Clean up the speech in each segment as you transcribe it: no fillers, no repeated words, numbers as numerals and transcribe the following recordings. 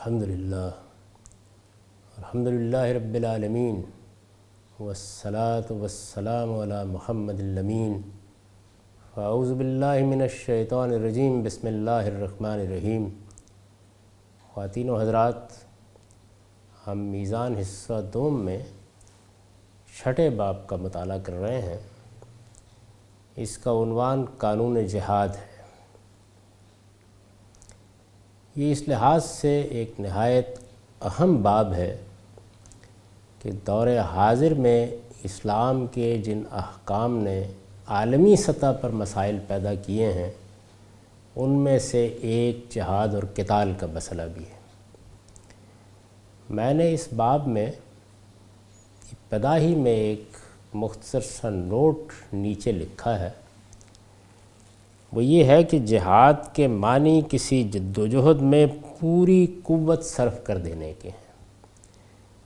الحمدللہ رب العالمین والصلاة والسلام علی محمد الامین فاعوذ باللہ من الشیطان الرجیم بسم اللہ الرحمن الرحیم۔ خواتین و حضرات، ہم میزان حصہ دوم میں چھٹے باب کا مطالعہ کر رہے ہیں۔ اس کا عنوان قانون جہاد ہے۔ یہ اس لحاظ سے ایک نہایت اہم باب ہے کہ دور حاضر میں اسلام کے جن احکام نے عالمی سطح پر مسائل پیدا کیے ہیں ان میں سے ایک جہاد اور قتال کا مسئلہ بھی ہے۔ میں نے اس باب میں ابتدا ہی میں ایک مختصر سا نوٹ نیچے لکھا ہے، وہ یہ ہے کہ جہاد کے معنی کسی جدوجہد میں پوری قوت صرف کر دینے کے ہیں۔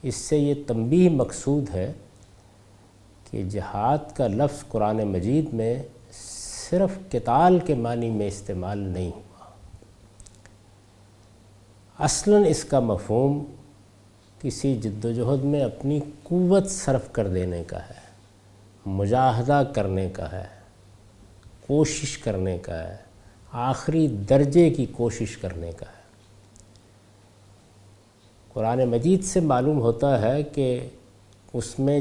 اس سے یہ تنبیہ مقصود ہے کہ جہاد کا لفظ قرآن مجید میں صرف قتال کے معنی میں استعمال نہیں ہوا۔ اصلاً اس کا مفہوم کسی جدوجہد میں اپنی قوت صرف کر دینے کا ہے، مجاہدہ کرنے کا ہے، کوشش کرنے کا ہے، آخری درجے کی کوشش کرنے کا ہے۔ قرآن مجید سے معلوم ہوتا ہے کہ اس میں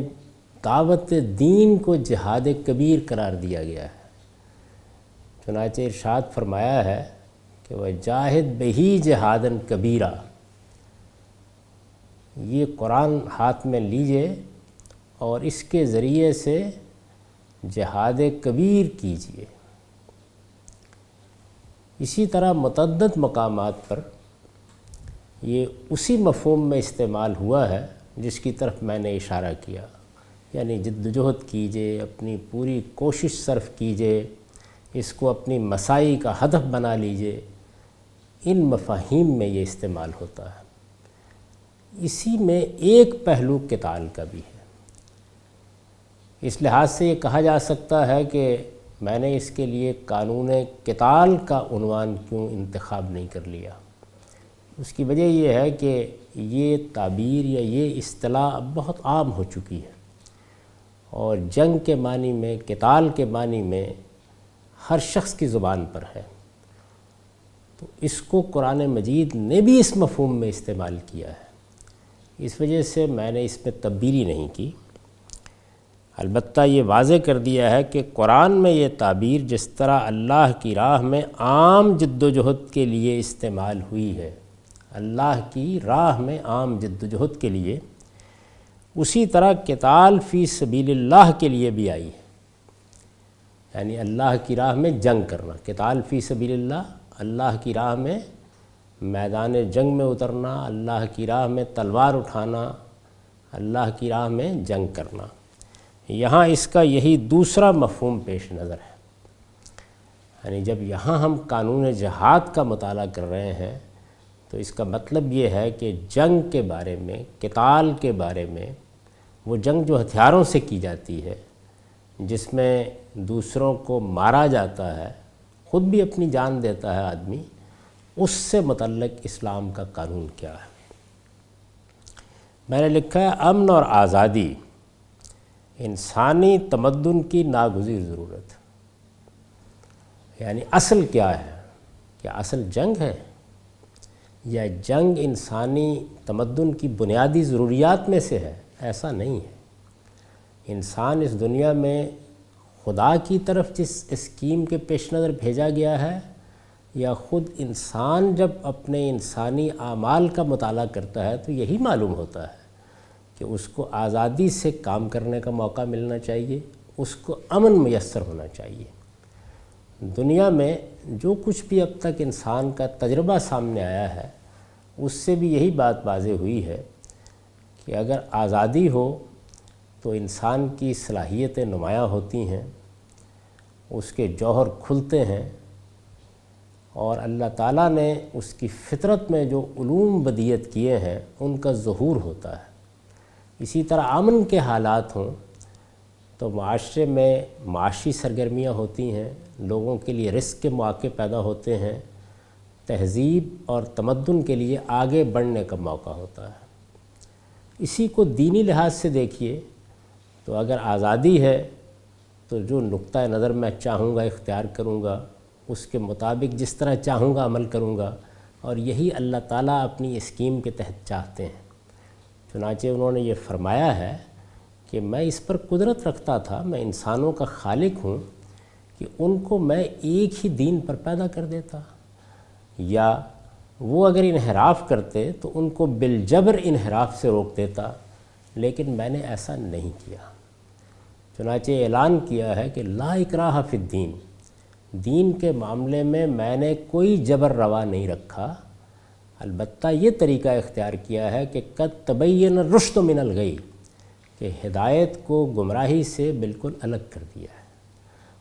دعوت دین کو جہاد کبیر قرار دیا گیا ہے۔ چنانچہ ارشاد فرمایا ہے کہ وَجَاهِدْ بِهِ جِهَادًا كَبِيرًا۔ یہ قرآن ہاتھ میں لیجئے اور اس کے ذریعے سے جہاد کبیر کیجئے۔ اسی طرح متعدد مقامات پر یہ اسی مفہوم میں استعمال ہوا ہے جس کی طرف میں نے اشارہ کیا، یعنی جدوجہد کیجئے، اپنی پوری کوشش صرف کیجئے، اس کو اپنی مساعی کا ہدف بنا لیجئے۔ ان مفاہیم میں یہ استعمال ہوتا ہے۔ اسی میں ایک پہلو قتال کا بھی ہے۔ اس لحاظ سے یہ کہا جا سکتا ہے کہ میں نے اس کے لیے قانون قتال کا عنوان کیوں انتخاب نہیں کر لیا۔ اس کی وجہ یہ ہے کہ یہ تعبیر یا یہ اصطلاح اب بہت عام ہو چکی ہے، اور جنگ کے معنی میں، قتال کے معنی میں ہر شخص کی زبان پر ہے، تو اس کو قرآن مجید نے بھی اس مفہوم میں استعمال کیا ہے۔ اس وجہ سے میں نے اس میں تبدیلی نہیں کی۔ البتہ یہ واضح کر دیا ہے کہ قرآن میں یہ تعبیر جس طرح اللہ کی راہ میں عام جدوجہد کے لیے استعمال ہوئی ہے، اللہ کی راہ میں عام جدوجہد کے لیے، اسی طرح قتال فی سبیل اللہ کے لیے بھی آئی ہے، یعنی اللہ کی راہ میں جنگ کرنا۔ قتال فی سبیل اللہ، اللہ کی راہ میں میدان جنگ میں اترنا، اللہ کی راہ میں تلوار اٹھانا، اللہ کی راہ میں جنگ کرنا۔ یہاں اس کا یہی دوسرا مفہوم پیش نظر ہے، یعنی جب یہاں ہم قانون جہاد کا مطالعہ کر رہے ہیں تو اس کا مطلب یہ ہے کہ جنگ کے بارے میں، قتال کے بارے میں، وہ جنگ جو ہتھیاروں سے کی جاتی ہے، جس میں دوسروں کو مارا جاتا ہے، خود بھی اپنی جان دیتا ہے آدمی، اس سے متعلق اسلام کا قانون کیا ہے۔ میں نے لکھا ہے امن اور آزادی انسانی تمدن کی ناگزیر ضرورت۔ یعنی اصل کیا ہے؟ کیا اصل جنگ ہے؟ یا جنگ انسانی تمدن کی بنیادی ضروریات میں سے ہے؟ ایسا نہیں ہے۔ انسان اس دنیا میں خدا کی طرف جس اسکیم کے پیش نظر بھیجا گیا ہے، یا خود انسان جب اپنے انسانی اعمال کا مطالعہ کرتا ہے تو یہی معلوم ہوتا ہے کہ اس کو آزادی سے کام کرنے کا موقع ملنا چاہیے، اس کو امن میسر ہونا چاہیے۔ دنیا میں جو کچھ بھی اب تک انسان کا تجربہ سامنے آیا ہے، اس سے بھی یہی بات واضح ہوئی ہے کہ اگر آزادی ہو تو انسان کی صلاحیتیں نمایاں ہوتی ہیں، اس کے جوہر کھلتے ہیں، اور اللہ تعالیٰ نے اس کی فطرت میں جو علوم بدیت کیے ہیں ان کا ظہور ہوتا ہے۔ اسی طرح امن کے حالات ہوں تو معاشرے میں معاشی سرگرمیاں ہوتی ہیں، لوگوں کے لیے رزق کے مواقع پیدا ہوتے ہیں، تہذیب اور تمدن کے لیے آگے بڑھنے کا موقع ہوتا ہے۔ اسی کو دینی لحاظ سے دیکھیے تو اگر آزادی ہے تو جو نقطہ نظر میں چاہوں گا اختیار کروں گا، اس کے مطابق جس طرح چاہوں گا عمل کروں گا، اور یہی اللہ تعالیٰ اپنی اسکیم کے تحت چاہتے ہیں۔ چنانچہ انہوں نے یہ فرمایا ہے کہ میں اس پر قدرت رکھتا تھا، میں انسانوں کا خالق ہوں کہ ان کو میں ایک ہی دین پر پیدا کر دیتا، یا وہ اگر انحراف کرتے تو ان کو بالجبر انحراف سے روک دیتا، لیکن میں نے ایسا نہیں کیا۔ چنانچہ اعلان کیا ہے کہ لا اکراہ فی الدین، دین کے معاملے میں نے کوئی جبر روا نہیں رکھا، البتہ یہ طریقہ اختیار کیا ہے کہ قد تبین الرشد من الغی، کہ ہدایت کو گمراہی سے بالکل الگ کر دیا ہے۔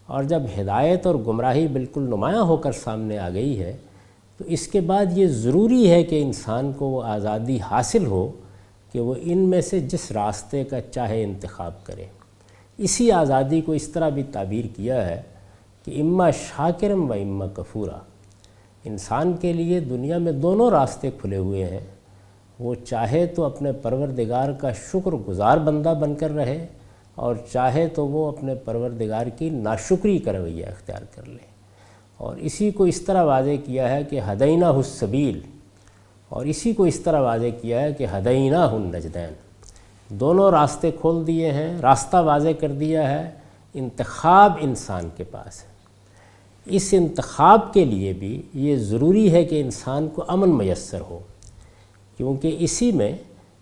اور جب ہدایت اور گمراہی بالکل نمایاں ہو کر سامنے آ گئی ہے تو اس کے بعد یہ ضروری ہے کہ انسان کو وہ آزادی حاصل ہو کہ وہ ان میں سے جس راستے کا چاہے انتخاب کرے۔ اسی آزادی کو اس طرح بھی تعبیر کیا ہے کہ اما شاکرم و اما کفورا، انسان کے لیے دنیا میں دونوں راستے کھلے ہوئے ہیں، وہ چاہے تو اپنے پروردگار کا شکر گزار بندہ بن کر رہے، اور چاہے تو وہ اپنے پروردگار کی ناشکری کا رویہ اختیار کر لے۔ اور اسی کو اس طرح واضح کیا ہے کہ ہدینہ السبیل، اور اسی کو اس طرح واضح کیا ہے کہ ہدینہ النجدین، دونوں راستے کھول دیے ہیں، راستہ واضح کر دیا ہے، انتخاب انسان کے پاس ہے۔ اس انتخاب کے لیے بھی یہ ضروری ہے کہ انسان کو امن میسر ہو، کیونکہ اسی میں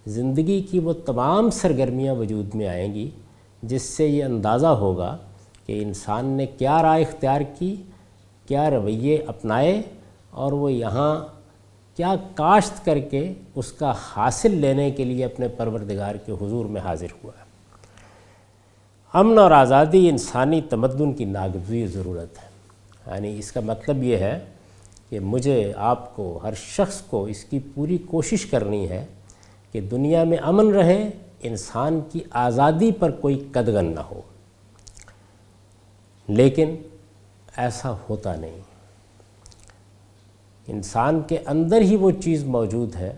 زندگی کی وہ تمام سرگرمیاں وجود میں آئیں گی جس سے یہ اندازہ ہوگا کہ انسان نے کیا رائے اختیار کی، کیا رویے اپنائے، اور وہ یہاں کیا کاشت کر کے اس کا حاصل لینے کے لیے اپنے پروردگار کے حضور میں حاضر ہوا ہے۔ امن اور آزادی انسانی تمدن کی ناگزیر ضرورت ہے، یعنی اس کا مطلب یہ ہے کہ مجھے، آپ کو، ہر شخص کو اس کی پوری کوشش کرنی ہے کہ دنیا میں امن رہے، انسان کی آزادی پر کوئی قدغن نہ ہو، لیکن ایسا ہوتا نہیں۔ انسان کے اندر ہی وہ چیز موجود ہے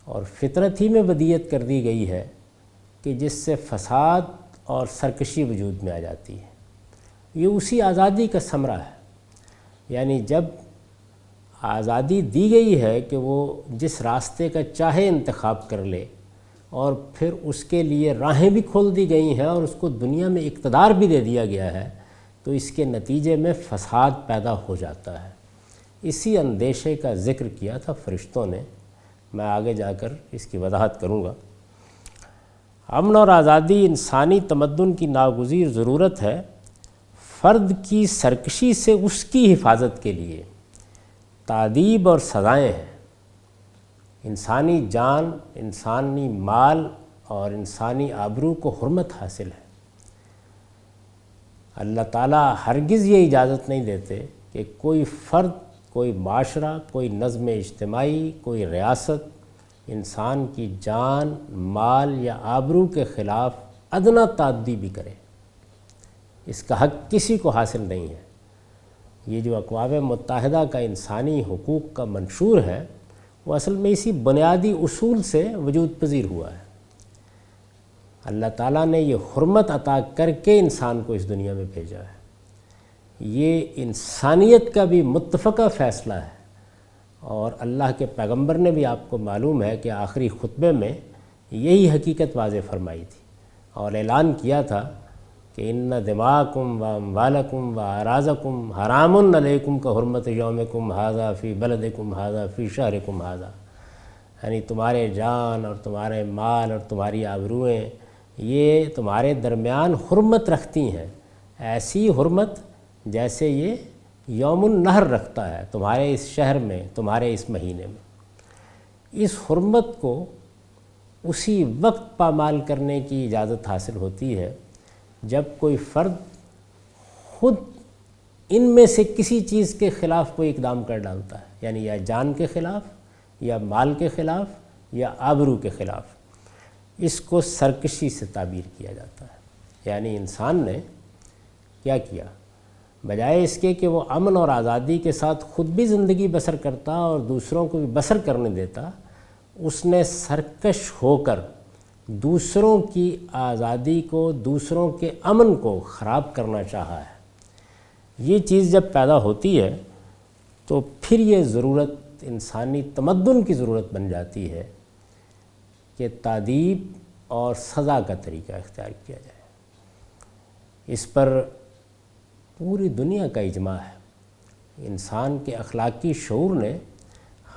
اور فطرت ہی میں ودیت کر دی گئی ہے کہ جس سے فساد اور سرکشی وجود میں آ جاتی ہے۔ یہ اسی آزادی کا ثمرہ ہے، یعنی جب آزادی دی گئی ہے کہ وہ جس راستے کا چاہے انتخاب کر لے، اور پھر اس کے لیے راہیں بھی کھول دی گئی ہیں اور اس کو دنیا میں اقتدار بھی دے دیا گیا ہے، تو اس کے نتیجے میں فساد پیدا ہو جاتا ہے۔ اسی اندیشے کا ذکر کیا تھا فرشتوں نے، میں آگے جا کر اس کی وضاحت کروں گا۔ امن اور آزادی انسانی تمدن کی ناگزیر ضرورت ہے، فرد کی سرکشی سے اس کی حفاظت کے لیے تادیب اور سزائیں ہیں۔ انسانی جان، انسانی مال اور انسانی آبرو کو حرمت حاصل ہے۔ اللہ تعالیٰ ہرگز یہ اجازت نہیں دیتے کہ کوئی فرد، کوئی معاشرہ، کوئی نظم اجتماعی، کوئی ریاست انسان کی جان، مال یا آبرو کے خلاف ادنیٰ تعدی بھی کرے۔ اس کا حق کسی کو حاصل نہیں ہے۔ یہ جو اقوام متحدہ کا انسانی حقوق کا منشور ہے، وہ اصل میں اسی بنیادی اصول سے وجود پذیر ہوا ہے۔ اللہ تعالیٰ نے یہ حرمت عطا کر کے انسان کو اس دنیا میں بھیجا ہے۔ یہ انسانیت کا بھی متفقہ فیصلہ ہے، اور اللہ کے پیغمبر نے بھی، آپ کو معلوم ہے کہ آخری خطبے میں یہی حقیقت واضح فرمائی تھی اور اعلان کیا تھا کہ ان دماءکم و اموالکم و اعراضکم حرام علیکم کا حرمت یومکم ھذا فی بلدکم ھذا فی شہرکم ھذا، یعنی تمہارے جان اور تمہارے مال اور تمہاری آبروئیں یہ تمہارے درمیان حرمت رکھتی ہیں، ایسی حرمت جیسے یہ یوم النحر رکھتا ہے تمہارے اس شہر میں، تمہارے اس مہینے میں۔ اس حرمت کو اسی وقت پامال کرنے کی اجازت حاصل ہوتی ہے جب کوئی فرد خود ان میں سے کسی چیز کے خلاف کوئی اقدام کر ڈالتا ہے، یعنی یا جان کے خلاف، یا مال کے خلاف، یا آبرو کے خلاف۔ اس کو سرکشی سے تعبیر کیا جاتا ہے، یعنی انسان نے کیا کیا بجائے اس کے کہ وہ امن اور آزادی کے ساتھ خود بھی زندگی بسر کرتا اور دوسروں کو بھی بسر کرنے دیتا، اس نے سرکش ہو کر دوسروں کی آزادی کو، دوسروں کے امن کو خراب کرنا چاہا ہے۔ یہ چیز جب پیدا ہوتی ہے تو پھر یہ ضرورت انسانی تمدن کی ضرورت بن جاتی ہے کہ تادیب اور سزا کا طریقہ اختیار کیا جائے۔ اس پر پوری دنیا کا اجماع ہے۔ انسان کے اخلاقی شعور نے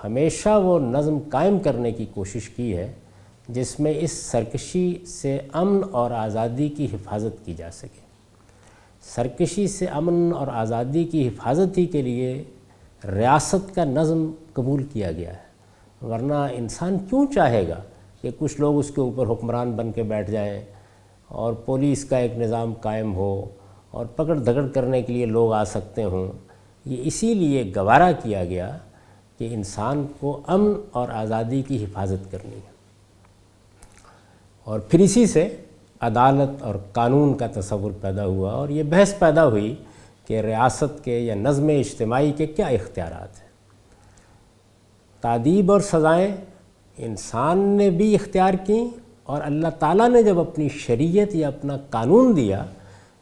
ہمیشہ وہ نظم قائم کرنے کی کوشش کی ہے جس میں اس سرکشی سے امن اور آزادی کی حفاظت کی جا سکے۔ سرکشی سے امن اور آزادی کی حفاظت ہی کے لیے ریاست کا نظم قبول کیا گیا ہے، ورنہ انسان کیوں چاہے گا کہ کچھ لوگ اس کے اوپر حکمران بن کے بیٹھ جائیں اور پولیس کا ایک نظام قائم ہو اور پکڑ دھکڑ کرنے کے لیے لوگ آ سکتے ہوں۔ یہ اسی لیے گوارا کیا گیا کہ انسان کو امن اور آزادی کی حفاظت کرنی ہے، اور پھر اسی سے عدالت اور قانون کا تصور پیدا ہوا، اور یہ بحث پیدا ہوئی کہ ریاست کے یا نظم اجتماعی کے کیا اختیارات ہیں۔ تادیب اور سزائیں انسان نے بھی اختیار کیں، اور اللہ تعالیٰ نے جب اپنی شریعت یا اپنا قانون دیا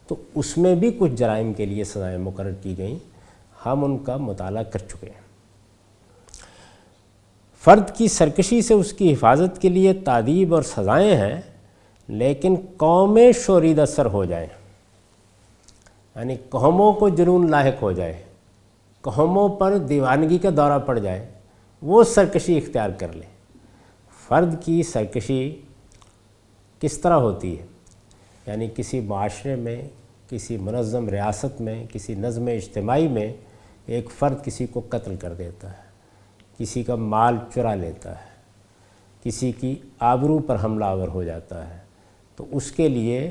تو اس میں بھی کچھ جرائم کے لیے سزائیں مقرر کی گئیں، ہم ان کا مطالعہ کر چکے ہیں۔ فرد کی سرکشی سے اس کی حفاظت کے لیے تادیب اور سزائیں ہیں، لیکن قومیں شوریدہ سر ہو جائیں، یعنی قوموں کو جنون لاحق ہو جائے، قوموں پر دیوانگی کا دورہ پڑ جائے، وہ سرکشی اختیار کر لیں۔ فرد کی سرکشی کس طرح ہوتی ہے؟ یعنی کسی معاشرے میں، کسی منظم ریاست میں، کسی نظم اجتماعی میں ایک فرد کسی کو قتل کر دیتا ہے، کسی کا مال چرا لیتا ہے، کسی کی آبرو پر حملہ آور ہو جاتا ہے، تو اس کے لیے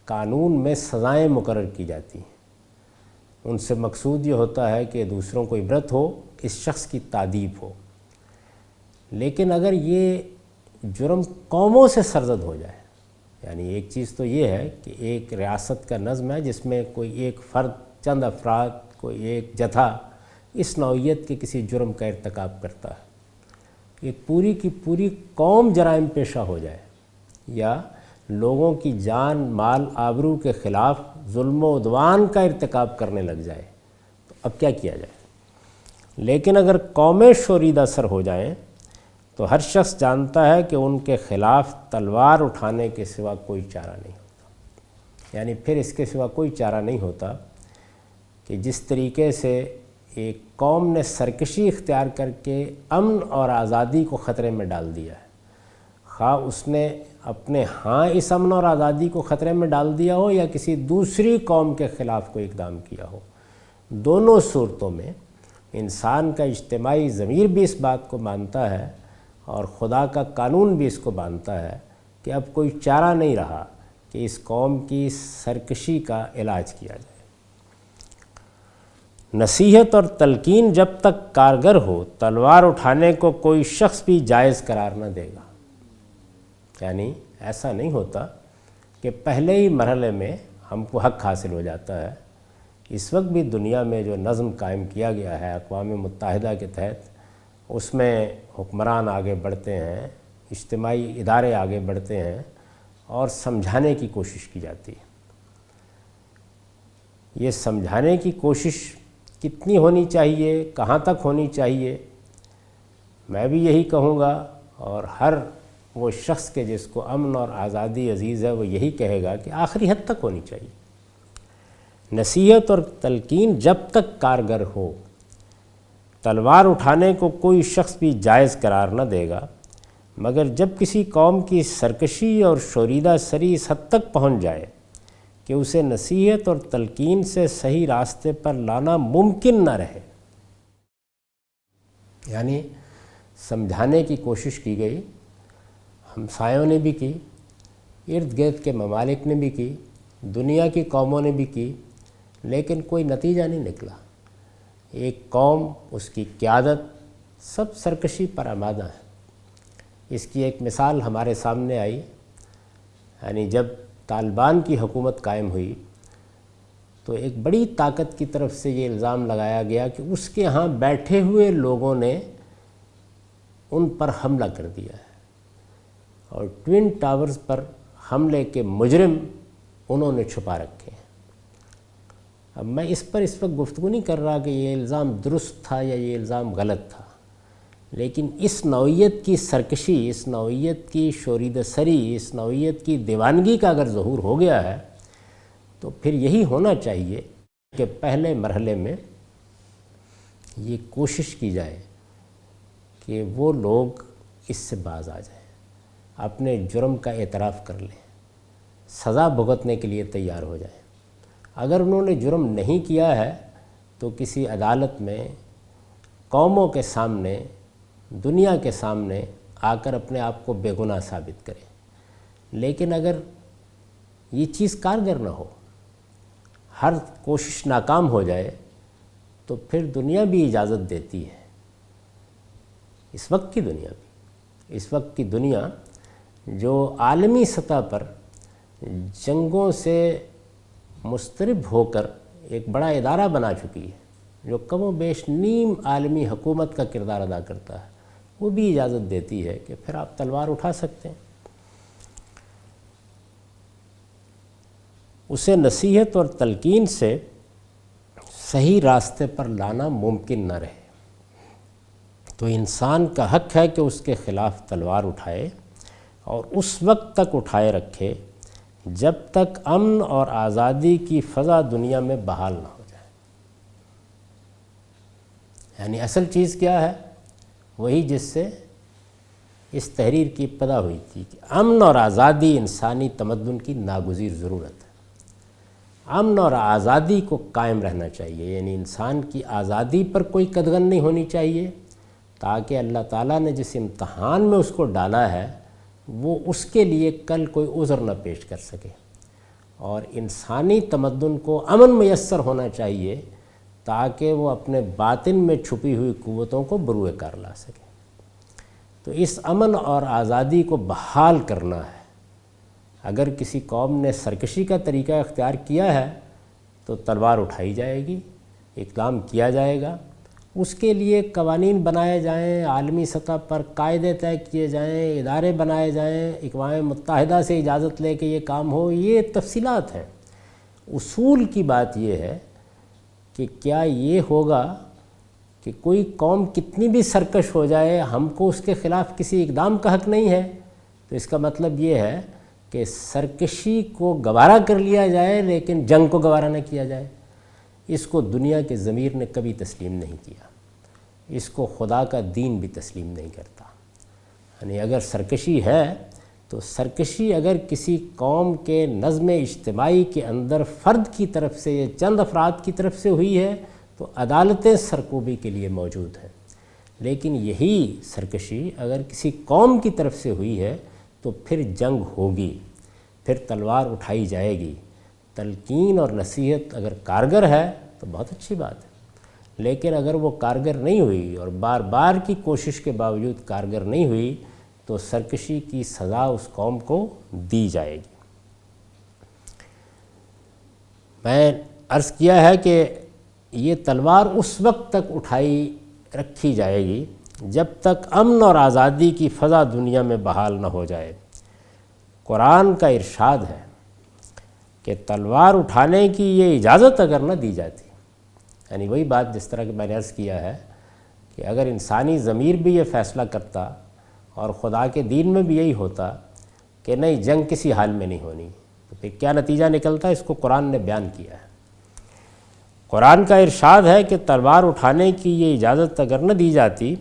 قانون میں سزائیں مقرر کی جاتی ہیں۔ ان سے مقصود یہ ہوتا ہے کہ دوسروں کو عبرت ہو، اس شخص کی تادیب ہو۔ لیکن اگر یہ جرم قوموں سے سرزد ہو جائے، یعنی ایک چیز تو یہ ہے کہ ایک ریاست کا نظم ہے جس میں کوئی ایک فرد، چند افراد، کوئی ایک جتھا اس نوعیت کے کسی جرم کا ارتکاب کرتا ہے، ایک پوری کی پوری قوم جرائم پیشہ ہو جائے یا لوگوں کی جان، مال، آبرو کے خلاف ظلم و عدوان کا ارتکاب کرنے لگ جائے، تو اب کیا کیا جائے؟ لیکن اگر قومیں شوریدہ سر ہو جائیں تو ہر شخص جانتا ہے کہ ان کے خلاف تلوار اٹھانے کے سوا کوئی چارہ نہیں ہوتا، یعنی پھر اس کے سوا کوئی چارہ نہیں ہوتا کہ جس طریقے سے ایک قوم نے سرکشی اختیار کر کے امن اور آزادی کو خطرے میں ڈال دیا ہے، خواہ اس نے اپنے ہاں اس امن اور آزادی کو خطرے میں ڈال دیا ہو یا کسی دوسری قوم کے خلاف کوئی اقدام کیا ہو، دونوں صورتوں میں انسان کا اجتماعی ضمیر بھی اس بات کو مانتا ہے اور خدا کا قانون بھی اس کو مانتا ہے کہ اب کوئی چارہ نہیں رہا کہ اس قوم کی سرکشی کا علاج کیا جائے۔ نصیحت اور تلقین جب تک کارگر ہو، تلوار اٹھانے کو کوئی شخص بھی جائز قرار نہ دے گا۔ یعنی ایسا نہیں ہوتا کہ پہلے ہی مرحلے میں ہم کو حق حاصل ہو جاتا ہے۔ اس وقت بھی دنیا میں جو نظم قائم کیا گیا ہے اقوام متحدہ کے تحت، اس میں حکمران آگے بڑھتے ہیں، اجتماعی ادارے آگے بڑھتے ہیں اور سمجھانے کی کوشش کی جاتی ہے۔ یہ سمجھانے کی کوشش کتنی ہونی چاہیے، کہاں تک ہونی چاہیے، میں بھی یہی کہوں گا، اور ہر وہ شخص کے جس کو امن اور آزادی عزیز ہے وہ یہی کہے گا کہ آخری حد تک ہونی چاہیے۔ نصیحت اور تلقین جب تک کارگر ہو، تلوار اٹھانے کو کوئی شخص بھی جائز قرار نہ دے گا، مگر جب کسی قوم کی سرکشی اور شوریدہ سری اس حد تک پہنچ جائے کہ اسے نصیحت اور تلقین سے صحیح راستے پر لانا ممکن نہ رہے، یعنی سمجھانے کی کوشش کی گئی، ہمسایوں نے بھی کی، ارد گرد کے ممالک نے بھی کی، دنیا کی قوموں نے بھی کی، لیکن کوئی نتیجہ نہیں نکلا۔ ایک قوم، اس کی قیادت سب سرکشی پر آمادہ ہے۔ اس کی ایک مثال ہمارے سامنے آئی، یعنی جب طالبان کی حکومت قائم ہوئی تو ایک بڑی طاقت کی طرف سے یہ الزام لگایا گیا کہ اس کے ہاں بیٹھے ہوئے لوگوں نے ان پر حملہ کر دیا ہے، اور ٹوین ٹاورز پر حملے کے مجرم انہوں نے چھپا رکھے ہیں۔ اب میں اس پر اس وقت گفتگو نہیں کر رہا کہ یہ الزام درست تھا یا یہ الزام غلط تھا، لیکن اس نوعیت کی سرکشی، اس نوعیت کی شورید سری، اس نوعیت کی دیوانگی کا اگر ظہور ہو گیا ہے تو پھر یہی ہونا چاہیے کہ پہلے مرحلے میں یہ کوشش کی جائے کہ وہ لوگ اس سے باز آ جائیں، اپنے جرم کا اعتراف کر لیں، سزا بھگتنے کے لیے تیار ہو جائیں۔ اگر انہوں نے جرم نہیں کیا ہے تو کسی عدالت میں، قوموں کے سامنے، دنیا کے سامنے آ کر اپنے آپ کو بے گناہ ثابت کریں۔ لیکن اگر یہ چیز کارگر نہ ہو، ہر کوشش ناکام ہو جائے، تو پھر دنیا بھی اجازت دیتی ہے، اس وقت کی دنیا جو عالمی سطح پر جنگوں سے مضطرب ہو کر ایک بڑا ادارہ بنا چکی ہے، جو کم و بیش نیم عالمی حکومت کا کردار ادا کرتا ہے، وہ بھی اجازت دیتی ہے کہ پھر آپ تلوار اٹھا سکتے ہیں۔ اسے نصیحت اور تلقین سے صحیح راستے پر لانا ممکن نہ رہے تو انسان کا حق ہے کہ اس کے خلاف تلوار اٹھائے، اور اس وقت تک اٹھائے رکھے جب تک امن اور آزادی کی فضا دنیا میں بحال نہ ہو جائے۔ یعنی اصل چیز کیا ہے؟ وہی جس سے اس تحریر کی ابتدا ہوئی تھی کہ امن اور آزادی انسانی تمدن کی ناگزیر ضرورت ہے۔ امن اور آزادی کو قائم رہنا چاہیے، یعنی انسان کی آزادی پر کوئی قدغن نہیں ہونی چاہیے، تاکہ اللہ تعالیٰ نے جس امتحان میں اس کو ڈالا ہے وہ اس کے لیے کل کوئی عذر نہ پیش کر سکے، اور انسانی تمدن کو امن میسر ہونا چاہیے تاکہ وہ اپنے باطن میں چھپی ہوئی قوتوں کو بروئے کار لا سکے۔ تو اس امن اور آزادی کو بحال کرنا ہے۔ اگر کسی قوم نے سرکشی کا طریقہ اختیار کیا ہے تو تلوار اٹھائی جائے گی، اقدام کیا جائے گا، اس کے لیے قوانین بنائے جائیں، عالمی سطح پر قاعدے طے کیے جائیں، ادارے بنائے جائیں، اقوام متحدہ سے اجازت لے کے یہ کام ہو، یہ تفصیلات ہیں۔ اصول کی بات یہ ہے کہ کیا یہ ہوگا کہ کوئی قوم کتنی بھی سرکش ہو جائے، ہم کو اس کے خلاف کسی اقدام کا حق نہیں ہے؟ تو اس کا مطلب یہ ہے کہ سرکشی کو گوارا کر لیا جائے لیکن جنگ کو گوارا نہ کیا جائے۔ اس کو دنیا کے ضمیر نے کبھی تسلیم نہیں کیا، اس کو خدا کا دین بھی تسلیم نہیں کرتا۔ یعنی اگر سرکشی ہے تو سرکشی اگر کسی قوم کے نظم اجتماعی کے اندر فرد کی طرف سے یا چند افراد کی طرف سے ہوئی ہے تو عدالتیں سرکوبی کے لیے موجود ہیں، لیکن یہی سرکشی اگر کسی قوم کی طرف سے ہوئی ہے تو پھر جنگ ہوگی، پھر تلوار اٹھائی جائے گی۔ تلقین اور نصیحت اگر کارگر ہے تو بہت اچھی بات ہے، لیکن اگر وہ کارگر نہیں ہوئی اور بار بار کی کوشش کے باوجود کارگر نہیں ہوئی تو سرکشی کی سزا اس قوم کو دی جائے گی۔ میں عرض کیا ہے کہ یہ تلوار اس وقت تک اٹھائی رکھی جائے گی جب تک امن اور آزادی کی فضا دنیا میں بحال نہ ہو جائے۔ قرآن کا ارشاد ہے کہ تلوار اٹھانے کی یہ اجازت اگر نہ دی جاتی، یعنی وہی بات جس طرح کہ میں نے عرض کیا ہے کہ اگر انسانی ضمیر بھی یہ فیصلہ کرتا اور خدا کے دین میں بھی یہی ہوتا کہ نہیں جنگ کسی حال میں نہیں ہونی، تو پھر کیا نتیجہ نکلتا؟ اس کو قرآن نے بیان کیا ہے۔ قرآن کا ارشاد ہے کہ تلوار اٹھانے کی یہ اجازت اگر نہ دی جاتی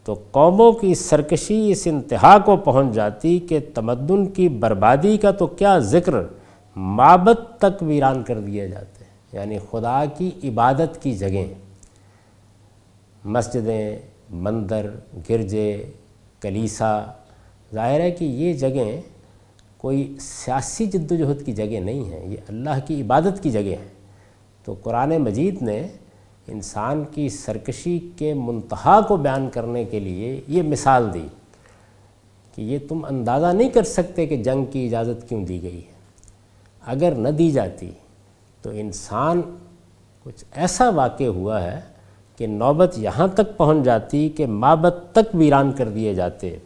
تو قوموں کی سرکشی اس انتہا کو پہنچ جاتی کہ تمدن کی بربادی کا تو کیا ذکر، معبد تک ویران کر دیے جاتے ہیں، یعنی خدا کی عبادت کی جگہیں، مسجدیں، مندر، گرجے، کلیسا، ظاہر ہے کہ یہ جگہیں کوئی سیاسی جد و جہد کی جگہ نہیں ہیں، یہ اللہ کی عبادت کی جگہ ہیں۔ تو قرآن مجید نے انسان کی سرکشی کے منتہا کو بیان کرنے کے لیے یہ مثال دی کہ یہ تم اندازہ نہیں کر سکتے کہ جنگ کی اجازت کیوں دی گئی ہے۔ اگر نہ دی جاتی تو انسان کچھ ایسا واقع ہوا ہے کہ نوبت یہاں تک پہنچ جاتی کہ معبد تک ویران کر دیے جاتے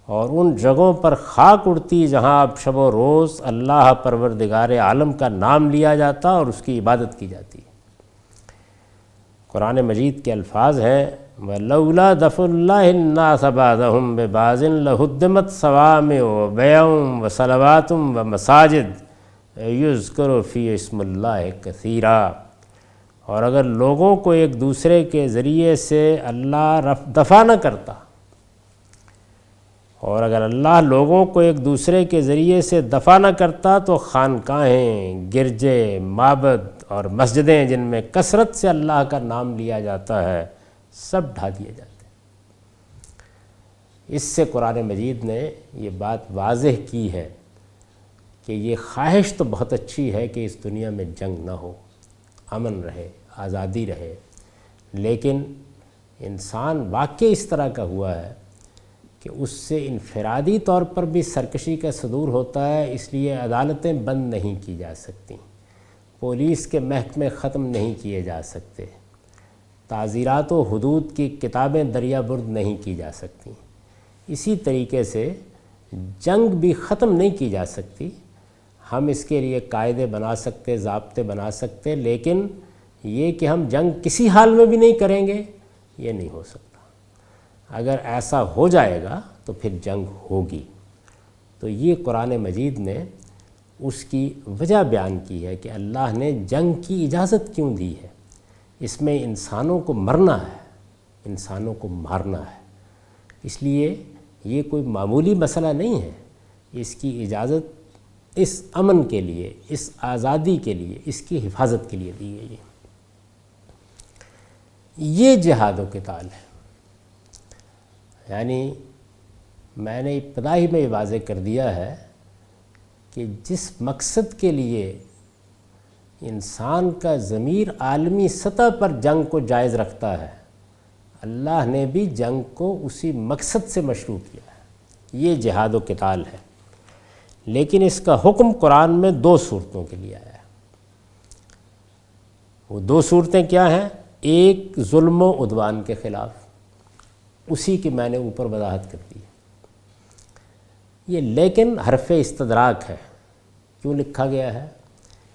اور ان جگہوں پر خاک اڑتی جہاں اب شب و روز اللہ پروردگار عالم کا نام لیا جاتا اور اس کی عبادت کی جاتی۔ قرآن مجید کے الفاظ ہیں وَلَوْلَا دَفْعُ اللَّهِ النَّاسَ بَعْضَهُمْ بِبَعْضٍ لَهُدِّمَتْ صَوَامِعُ وَبِيَعٌ وَصَلَوَاتٌ وَمَسَاجِدُ يُذْكَرُ فِيهَا اسْمُ اللَّهِ كَثِيرًا، اور اگر لوگوں کو ایک دوسرے کے ذریعے سے اللہ دفع نہ کرتا، اور اگر اللہ لوگوں کو ایک دوسرے کے ذریعے سے دفع نہ کرتا تو خانقاہیں، گرجے، معبد اور مسجدیں جن میں کثرت سے اللہ کا نام لیا جاتا ہے سب ڈھا دیے جاتے۔ اس سے قرآن مجید نے یہ بات واضح کی ہے کہ یہ خواہش تو بہت اچھی ہے کہ اس دنیا میں جنگ نہ ہو، امن رہے، آزادی رہے، لیکن انسان واقع اس طرح کا ہوا ہے کہ اس سے انفرادی طور پر بھی سرکشی کا صدور ہوتا ہے، اس لیے عدالتیں بند نہیں کی جا سکتی، پولیس کے محکمے ختم نہیں کیے جا سکتے، تعزیرات و حدود کی کتابیں دریا برد نہیں کی جا سکتی، اسی طریقے سے جنگ بھی ختم نہیں کی جا سکتی۔ ہم اس کے لیے قاعدے بنا سکتے، ضابطے بنا سکتے، لیکن یہ کہ ہم جنگ کسی حال میں بھی نہیں کریں گے یہ نہیں ہو سکتا۔ اگر ایسا ہو جائے گا تو پھر جنگ ہوگی۔ تو یہ قرآن مجید نے اس کی وجہ بیان کی ہے کہ اللہ نے جنگ کی اجازت کیوں دی ہے۔ اس میں انسانوں کو مرنا ہے، انسانوں کو مارنا ہے، اس لیے یہ کوئی معمولی مسئلہ نہیں ہے۔ اس کی اجازت اس امن کے لیے، اس آزادی کے لیے، اس کی حفاظت کے لیے دی گئی ہے۔ یہ جہاد و قتال ہے، یعنی میں نے ابتدا ہی میں یہ واضح کر دیا ہے کہ جس مقصد کے لیے انسان کا ضمیر عالمی سطح پر جنگ کو جائز رکھتا ہے، اللہ نے بھی جنگ کو اسی مقصد سے مشروع کیا ہے۔ یہ جہاد و قتال ہے، لیکن اس کا حکم قرآن میں دو صورتوں کے لیے آیا ہے۔ وہ دو صورتیں کیا ہیں؟ ایک ظلم و عدوان کے خلاف، اسی کی میں نے اوپر وضاحت کر دی۔ یہ لیکن حرف استدراک ہے۔ کیوں لکھا گیا ہے؟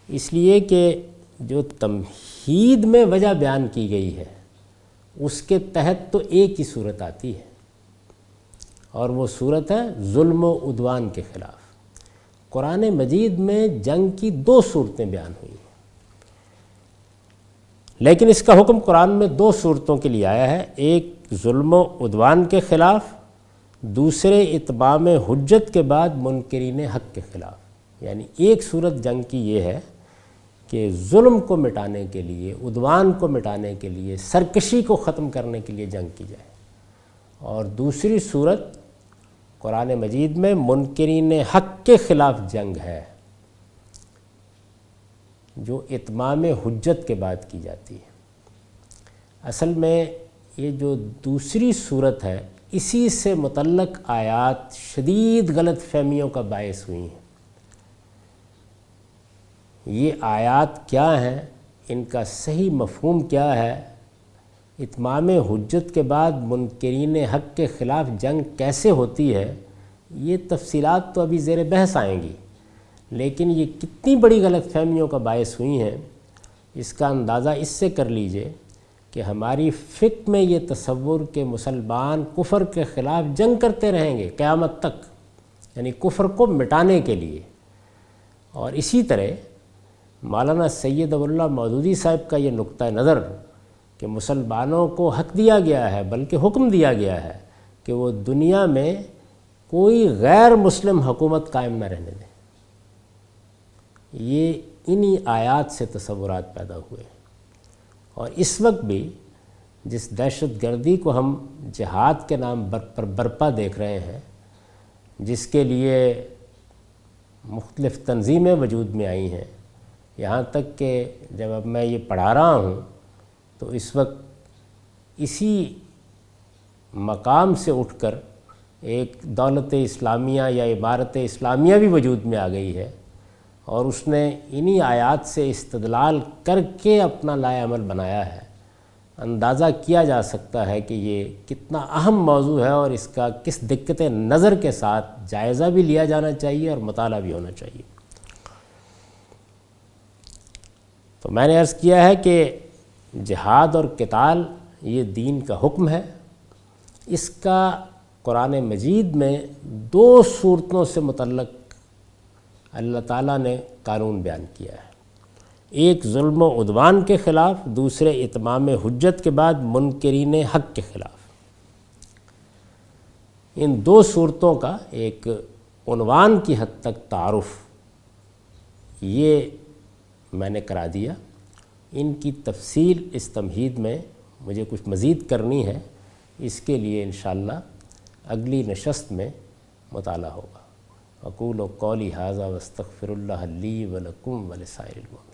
اس لیے کہ جو تمہید میں وجہ بیان کی گئی ہے اس کے تحت تو ایک ہی صورت آتی ہے، اور وہ صورت ہے ظلم و عدوان کے خلاف۔ قرآن مجید میں جنگ کی دو صورتیں بیان ہوئی ہیں، لیکن اس کا حکم قرآن میں دو صورتوں کے لیے آیا ہے، ایک ظلم و عدوان کے خلاف، دوسرے اتمام حجت کے بعد منکرین حق کے خلاف۔ یعنی ایک صورت جنگ کی یہ ہے کہ ظلم کو مٹانے کے لیے، عدوان کو مٹانے کے لیے، سرکشی کو ختم کرنے کے لیے جنگ کی جائے، اور دوسری صورت قرآن مجید میں منکرین حق کے خلاف جنگ ہے جو اتمام حجت کے بعد کی جاتی ہے۔ اصل میں یہ جو دوسری صورت ہے اسی سے متعلق آیات شدید غلط فہمیوں کا باعث ہوئی ہیں۔ یہ آیات کیا ہیں، ان کا صحیح مفہوم کیا ہے، اتمام حجت کے بعد منکرین حق کے خلاف جنگ کیسے ہوتی ہے، یہ تفصیلات تو ابھی زیر بحث آئیں گی، لیکن یہ کتنی بڑی غلط فہمیوں کا باعث ہوئی ہیں اس کا اندازہ اس سے کر لیجئے کہ ہماری فکر میں یہ تصور کہ مسلمان کفر کے خلاف جنگ کرتے رہیں گے قیامت تک، یعنی کفر کو مٹانے کے لیے۔ اور اسی طرح مولانا سید ابواللہ مودودی صاحب کا یہ نقطہ نظر کہ مسلمانوں کو حق دیا گیا ہے، بلکہ حکم دیا گیا ہے کہ وہ دنیا میں کوئی غیر مسلم حکومت قائم نہ رہنے دیں، یہ انہی آیات سے تصورات پیدا ہوئے۔ اور اس وقت بھی جس دہشت گردی کو ہم جہاد کے نام پر برپا دیکھ رہے ہیں، جس کے لیے مختلف تنظیمیں وجود میں آئی ہیں، یہاں تک کہ جب اب میں یہ پڑھا رہا ہوں تو اس وقت اسی مقام سے اٹھ کر ایک دولت اسلامیہ یا عمارت اسلامیہ بھی وجود میں آ گئی ہے، اور اس نے انہی آیات سے استدلال کر کے اپنا لائے عمل بنایا ہے، اندازہ کیا جا سکتا ہے کہ یہ کتنا اہم موضوع ہے اور اس کا کس دقت نظر کے ساتھ جائزہ بھی لیا جانا چاہیے اور مطالعہ بھی ہونا چاہیے۔ تو میں نے عرض کیا ہے کہ جہاد اور قتال یہ دین کا حکم ہے، اس کا قرآن مجید میں 2 صورتوں سے متعلق اللہ تعالیٰ نے قانون بیان کیا ہے، ایک ظلم و عدوان کے خلاف، دوسرے اتمام حجت کے بعد منکرین حق کے خلاف۔ ان 2 صورتوں کا ایک عنوان کی حد تک تعارف یہ میں نے کرا دیا، ان کی تفصیل اس تمہید میں مجھے کچھ مزید کرنی ہے، اس کے لیے انشاءاللہ اگلی نشست میں مطالعہ ہوگا۔ اقول قولی ھذا واستغفر اللہ لی ولکم ولسائر المؤمنین۔